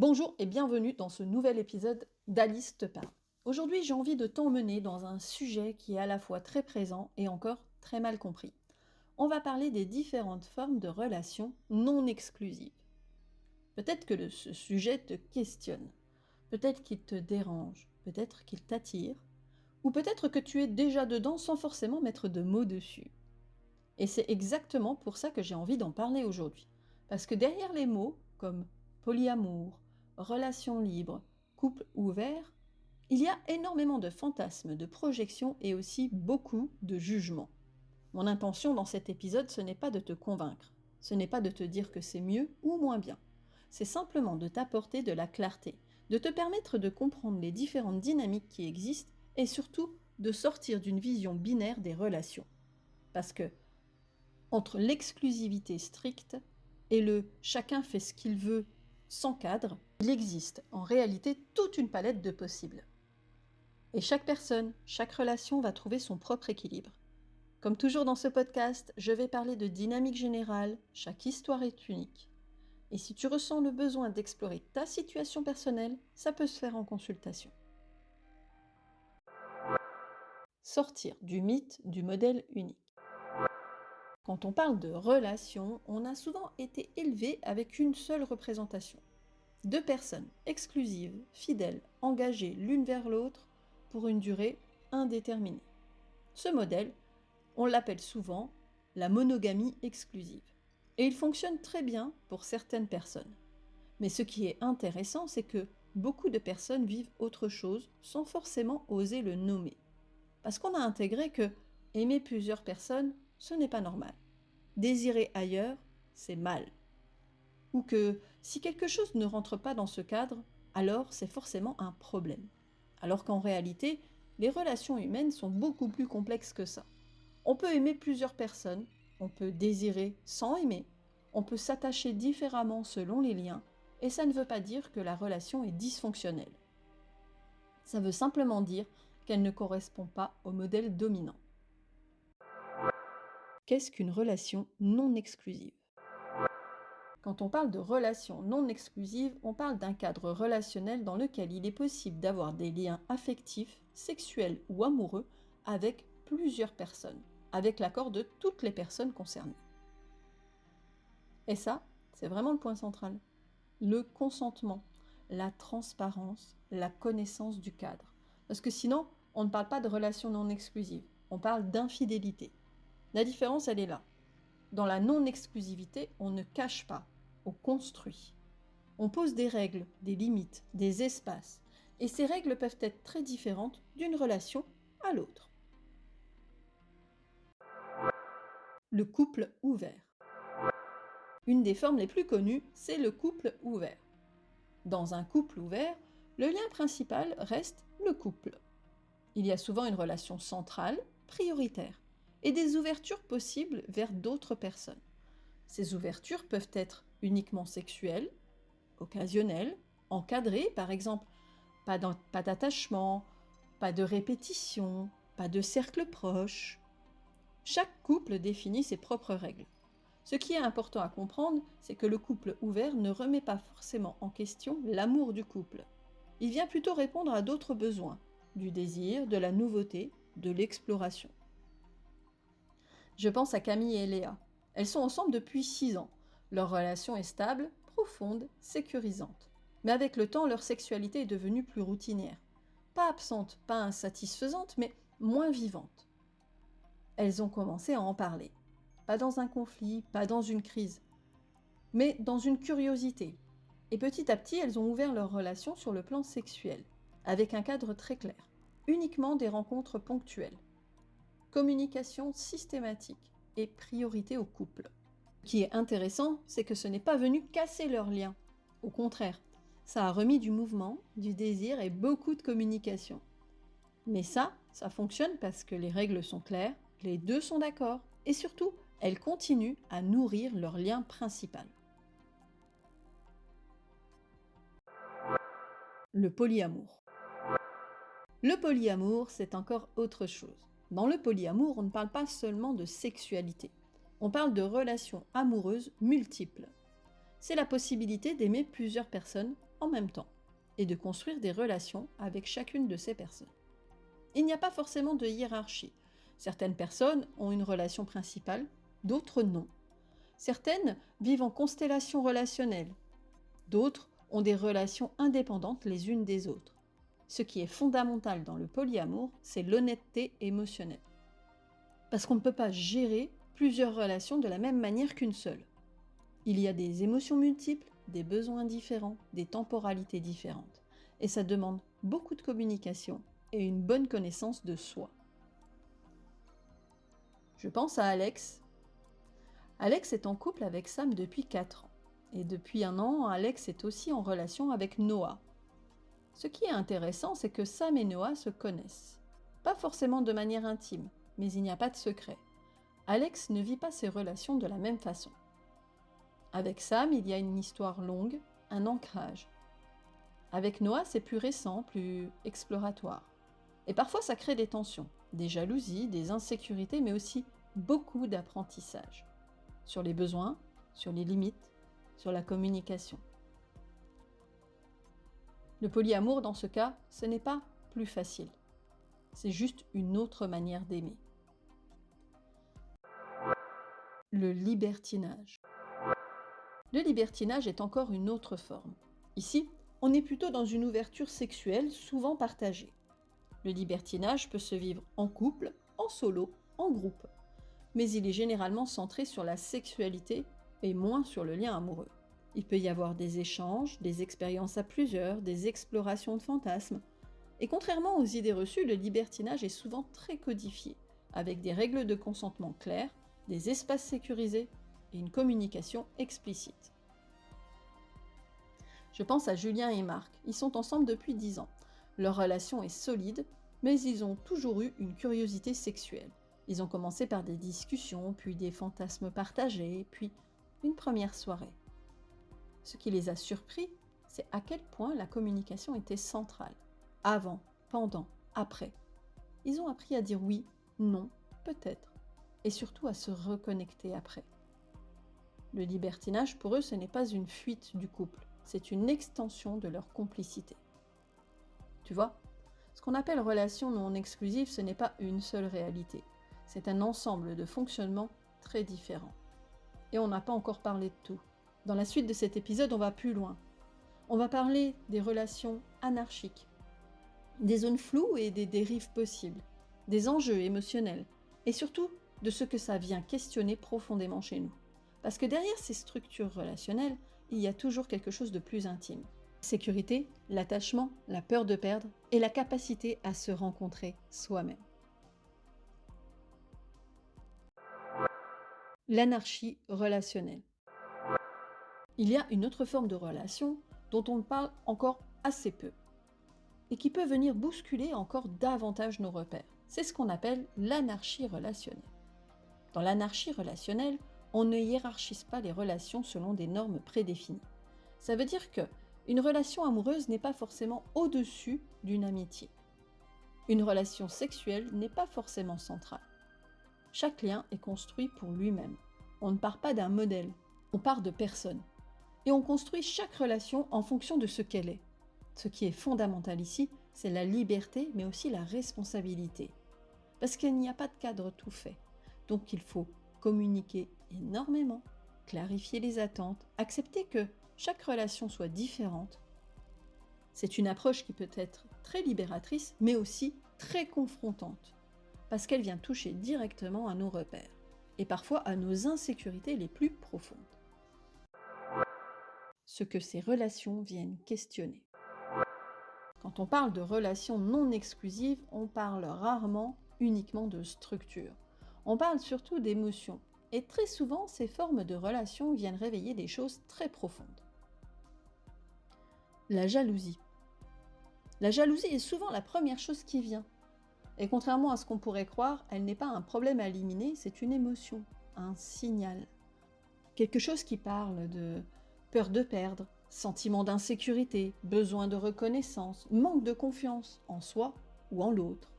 Bonjour et bienvenue dans ce nouvel épisode d'Alice te parle. Aujourd'hui, j'ai envie de t'emmener dans un sujet qui est à la fois très présent et encore très mal compris. On va parler des différentes formes de relations non exclusives. Peut-être que ce sujet te questionne, peut-être qu'il te dérange, peut-être qu'il t'attire, ou peut-être que tu es déjà dedans sans forcément mettre de mots dessus. Et c'est exactement pour ça que j'ai envie d'en parler aujourd'hui. Parce que derrière les mots, comme polyamour, relation libre, couple ouvert, il y a énormément de fantasmes, de projections et aussi beaucoup de jugements. Mon intention dans cet épisode, ce n'est pas de te convaincre, ce n'est pas de te dire que c'est mieux ou moins bien. C'est simplement de t'apporter de la clarté, de te permettre de comprendre les différentes dynamiques qui existent et surtout de sortir d'une vision binaire des relations. Parce que entre l'exclusivité stricte et le chacun fait ce qu'il veut sans cadre, il existe en réalité toute une palette de possibles. Et chaque personne, chaque relation va trouver son propre équilibre. Comme toujours dans ce podcast, je vais parler de dynamique générale, chaque histoire est unique. Et si tu ressens le besoin d'explorer ta situation personnelle, ça peut se faire en consultation. Sortir du mythe du modèle unique. Quand on parle de relation, on a souvent été élevé avec une seule représentation. Deux personnes exclusives, fidèles, engagées l'une vers l'autre pour une durée indéterminée. Ce modèle, on l'appelle souvent la monogamie exclusive. Et il fonctionne très bien pour certaines personnes. Mais ce qui est intéressant, c'est que beaucoup de personnes vivent autre chose sans forcément oser le nommer. Parce qu'on a intégré que aimer plusieurs personnes, ce n'est pas normal. Désirer ailleurs, c'est mal. Ou que si quelque chose ne rentre pas dans ce cadre, alors c'est forcément un problème. Alors qu'en réalité, les relations humaines sont beaucoup plus complexes que ça. On peut aimer plusieurs personnes, on peut désirer sans aimer, on peut s'attacher différemment selon les liens, et ça ne veut pas dire que la relation est dysfonctionnelle. Ça veut simplement dire qu'elle ne correspond pas au modèle dominant. Qu'est-ce qu'une relation non exclusive ? Quand on parle de relation non exclusive, on parle d'un cadre relationnel dans lequel il est possible d'avoir des liens affectifs, sexuels ou amoureux avec plusieurs personnes, avec l'accord de toutes les personnes concernées. Et ça, c'est vraiment le point central. Le consentement, la transparence, la connaissance du cadre. Parce que sinon, on ne parle pas de relation non exclusive, on parle d'infidélité. La différence, elle est là. Dans la non-exclusivité, on ne cache pas, on construit. On pose des règles, des limites, des espaces. Et ces règles peuvent être très différentes d'une relation à l'autre. Le couple ouvert. Une des formes les plus connues, c'est le couple ouvert. Dans un couple ouvert, le lien principal reste le couple. Il y a souvent une relation centrale, prioritaire, et des ouvertures possibles vers d'autres personnes. Ces ouvertures peuvent être uniquement sexuelles, occasionnelles, encadrées, par exemple, pas d'attachement, pas de répétition, pas de cercle proche. Chaque couple définit ses propres règles. Ce qui est important à comprendre, c'est que le couple ouvert ne remet pas forcément en question l'amour du couple. Il vient plutôt répondre à d'autres besoins, du désir, de la nouveauté, de l'exploration. Je pense à Camille et Léa. Elles sont ensemble depuis 6 ans. Leur relation est stable, profonde, sécurisante. Mais avec le temps, leur sexualité est devenue plus routinière. Pas absente, pas insatisfaisante, mais moins vivante. Elles ont commencé à en parler. Pas dans un conflit, pas dans une crise, mais dans une curiosité. Et petit à petit, elles ont ouvert leur relation sur le plan sexuel, avec un cadre très clair. Uniquement des rencontres ponctuelles. Communication systématique et priorité au couple. Ce qui est intéressant, c'est que ce n'est pas venu casser leur lien. Au contraire, ça a remis du mouvement, du désir et beaucoup de communication. Mais ça fonctionne parce que les règles sont claires, les deux sont d'accord, et surtout, elles continuent à nourrir leur lien principal. Le polyamour. Le polyamour, c'est encore autre chose. Dans le polyamour, on ne parle pas seulement de sexualité. On parle de relations amoureuses multiples. C'est la possibilité d'aimer plusieurs personnes en même temps et de construire des relations avec chacune de ces personnes. Il n'y a pas forcément de hiérarchie. Certaines personnes ont une relation principale, d'autres non. Certaines vivent en constellation relationnelle, d'autres ont des relations indépendantes les unes des autres. Ce qui est fondamental dans le polyamour, c'est l'honnêteté émotionnelle. Parce qu'on ne peut pas gérer plusieurs relations de la même manière qu'une seule. Il y a des émotions multiples, des besoins différents, des temporalités différentes. Et ça demande beaucoup de communication et une bonne connaissance de soi. Je pense à Alex. Alex est en couple avec Sam depuis 4 ans. Et depuis 1 an, Alex est aussi en relation avec Noah. Ce qui est intéressant, c'est que Sam et Noah se connaissent. Pas forcément de manière intime, mais il n'y a pas de secret. Alex ne vit pas ses relations de la même façon. Avec Sam, il y a une histoire longue, un ancrage. Avec Noah, c'est plus récent, plus exploratoire. Et parfois, ça crée des tensions, des jalousies, des insécurités, mais aussi beaucoup d'apprentissage. Sur les besoins, sur les limites, sur la communication. Le polyamour, dans ce cas, ce n'est pas plus facile. C'est juste une autre manière d'aimer. Le libertinage. Le libertinage est encore une autre forme. Ici, on est plutôt dans une ouverture sexuelle souvent partagée. Le libertinage peut se vivre en couple, en solo, en groupe. Mais il est généralement centré sur la sexualité et moins sur le lien amoureux. Il peut y avoir des échanges, des expériences à plusieurs, des explorations de fantasmes. Et contrairement aux idées reçues, le libertinage est souvent très codifié, avec des règles de consentement claires, des espaces sécurisés et une communication explicite. Je pense à Julien et Marc. Ils sont ensemble depuis 10 ans. Leur relation est solide, mais ils ont toujours eu une curiosité sexuelle. Ils ont commencé par des discussions, puis des fantasmes partagés, puis une première soirée. Ce qui les a surpris, c'est à quel point la communication était centrale. Avant, pendant, après. Ils ont appris à dire oui, non, peut-être, et surtout à se reconnecter après. Le libertinage, pour eux, ce n'est pas une fuite du couple, c'est une extension de leur complicité. Tu vois, ce qu'on appelle relation non exclusive, ce n'est pas une seule réalité. C'est un ensemble de fonctionnements très différents. Et on n'a pas encore parlé de tout. Dans la suite de cet épisode, on va plus loin. On va parler des relations anarchiques, des zones floues et des dérives possibles, des enjeux émotionnels, et surtout de ce que ça vient questionner profondément chez nous. Parce que derrière ces structures relationnelles, il y a toujours quelque chose de plus intime. La sécurité, l'attachement, la peur de perdre et la capacité à se rencontrer soi-même. L'anarchie relationnelle. Il y a une autre forme de relation dont on parle encore assez peu et qui peut venir bousculer encore davantage nos repères. C'est ce qu'on appelle l'anarchie relationnelle. Dans l'anarchie relationnelle, on ne hiérarchise pas les relations selon des normes prédéfinies. Ça veut dire que une relation amoureuse n'est pas forcément au-dessus d'une amitié. Une relation sexuelle n'est pas forcément centrale. Chaque lien est construit pour lui-même. On ne part pas d'un modèle, on part de personnes. Et on construit chaque relation en fonction de ce qu'elle est. Ce qui est fondamental ici, c'est la liberté, mais aussi la responsabilité. Parce qu'il n'y a pas de cadre tout fait. Donc il faut communiquer énormément, clarifier les attentes, accepter que chaque relation soit différente. C'est une approche qui peut être très libératrice, mais aussi très confrontante, parce qu'elle vient toucher directement à nos repères, et parfois à nos insécurités les plus profondes. Ce que ces relations viennent questionner. Quand on parle de relations non exclusives, on parle rarement uniquement de structure. On parle surtout d'émotions. Et très souvent, ces formes de relations viennent réveiller des choses très profondes. La jalousie. La jalousie est souvent la première chose qui vient. Et contrairement à ce qu'on pourrait croire, elle n'est pas un problème à éliminer, c'est une émotion, un signal. Quelque chose qui parle de peur de perdre, sentiment d'insécurité, besoin de reconnaissance, manque de confiance en soi ou en l'autre.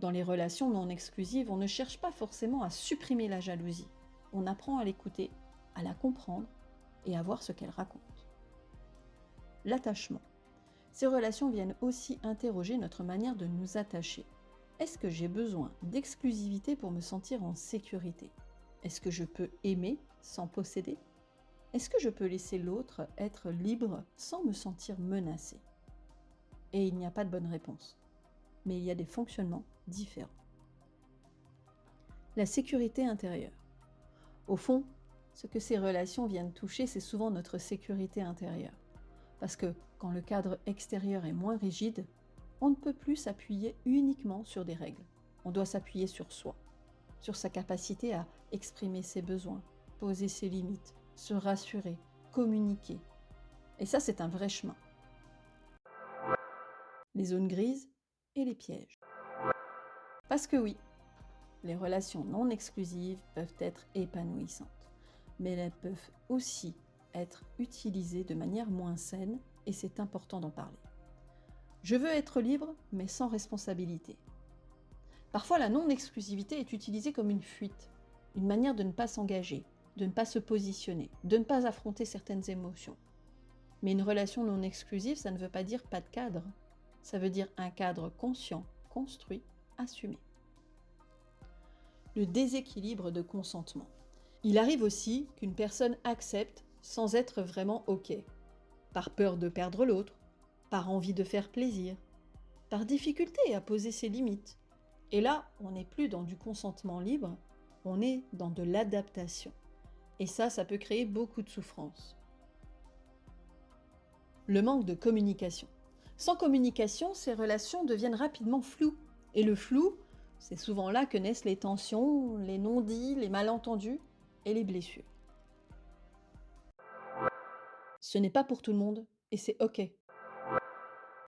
Dans les relations non exclusives, on ne cherche pas forcément à supprimer la jalousie. On apprend à l'écouter, à la comprendre et à voir ce qu'elle raconte. l'attachement. Ces relations viennent aussi interroger notre manière de nous attacher. Est-ce que j'ai besoin d'exclusivité pour me sentir en sécurité? Est-ce que je peux aimer sans posséder? Est-ce que je peux laisser l'autre être libre sans me sentir menacée? Et il n'y a pas de bonne réponse, mais il y a des fonctionnements différents. La sécurité intérieure. Au fond, ce que ces relations viennent toucher, c'est souvent notre sécurité intérieure. Parce que quand le cadre extérieur est moins rigide, on ne peut plus s'appuyer uniquement sur des règles. On doit s'appuyer sur soi, sur sa capacité à exprimer ses besoins, poser ses limites, se rassurer, communiquer. Et ça, c'est un vrai chemin. Les zones grises et les pièges. Parce que oui, les relations non exclusives peuvent être épanouissantes, mais elles peuvent aussi être utilisées de manière moins saine et c'est important d'en parler. Je veux être libre, mais sans responsabilité. Parfois, la non-exclusivité est utilisée comme une fuite, une manière de ne pas s'engager, de ne pas se positionner, de ne pas affronter certaines émotions. Mais une relation non exclusive, ça ne veut pas dire pas de cadre. Ça veut dire un cadre conscient, construit, assumé. Le déséquilibre de consentement. Il arrive aussi qu'une personne accepte sans être vraiment OK, par peur de perdre l'autre, par envie de faire plaisir, par difficulté à poser ses limites. Et là, on n'est plus dans du consentement libre, on est dans de l'adaptation. Et ça peut créer beaucoup de souffrance. Le manque de communication. Sans communication, ces relations deviennent rapidement floues. Et le flou, c'est souvent là que naissent les tensions, les non-dits, les malentendus et les blessures. Ce n'est pas pour tout le monde et c'est OK.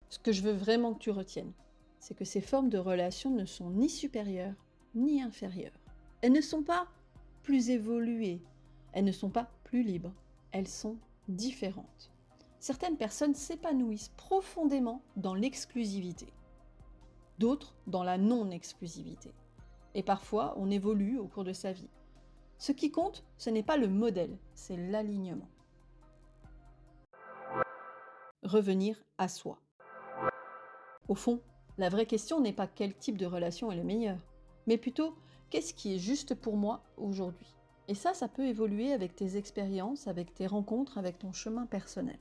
Ce que je veux vraiment que tu retiennes, c'est que ces formes de relations ne sont ni supérieures ni inférieures. Elles ne sont pas plus évoluées, elles ne sont pas plus libres, elles sont différentes. Certaines personnes s'épanouissent profondément dans l'exclusivité, d'autres dans la non-exclusivité. Et parfois, on évolue au cours de sa vie. Ce qui compte, ce n'est pas le modèle, c'est l'alignement. Revenir à soi. Au fond, la vraie question n'est pas quel type de relation est le meilleur, mais plutôt qu'est-ce qui est juste pour moi aujourd'hui. Et ça peut évoluer avec tes expériences, avec tes rencontres, avec ton chemin personnel.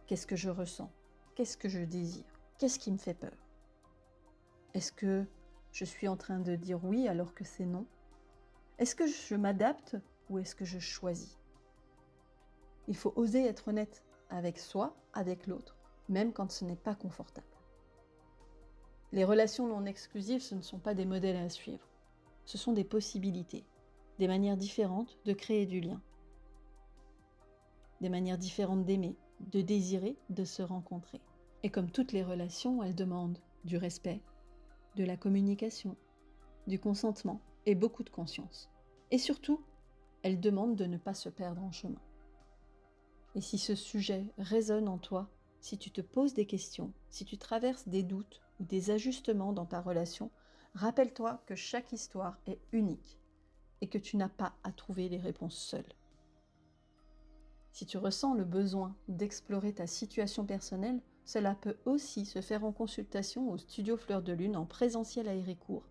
Qu'est-ce que je ressens? Qu'est-ce que je désire? Qu'est-ce qui me fait peur? Est-ce que je suis en train de dire oui alors que c'est non? Est-ce que je m'adapte ou est-ce que je choisis? Il faut oser être honnête avec soi, avec l'autre, même quand ce n'est pas confortable. Les relations non exclusives, ce ne sont pas des modèles à suivre. Ce sont des possibilités, des manières différentes de créer du lien, des manières différentes d'aimer, de désirer, de se rencontrer. Et comme toutes les relations, elles demandent du respect, de la communication, du consentement et beaucoup de conscience. Et surtout, elles demandent de ne pas se perdre en chemin. Et si ce sujet résonne en toi, si tu te poses des questions, si tu traverses des doutes ou des ajustements dans ta relation, rappelle-toi que chaque histoire est unique et que tu n'as pas à trouver les réponses seule. Si tu ressens le besoin d'explorer ta situation personnelle, cela peut aussi se faire en consultation au studio Fleur de Lune en présentiel à Héricourt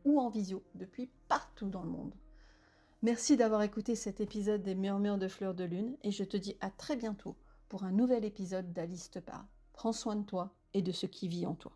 ou en visio depuis partout dans le monde. Merci d'avoir écouté cet épisode des Murmures de Fleur de Lune et je te dis à très bientôt pour un nouvel épisode d'Alice te parle. Prends soin de toi et de ce qui vit en toi.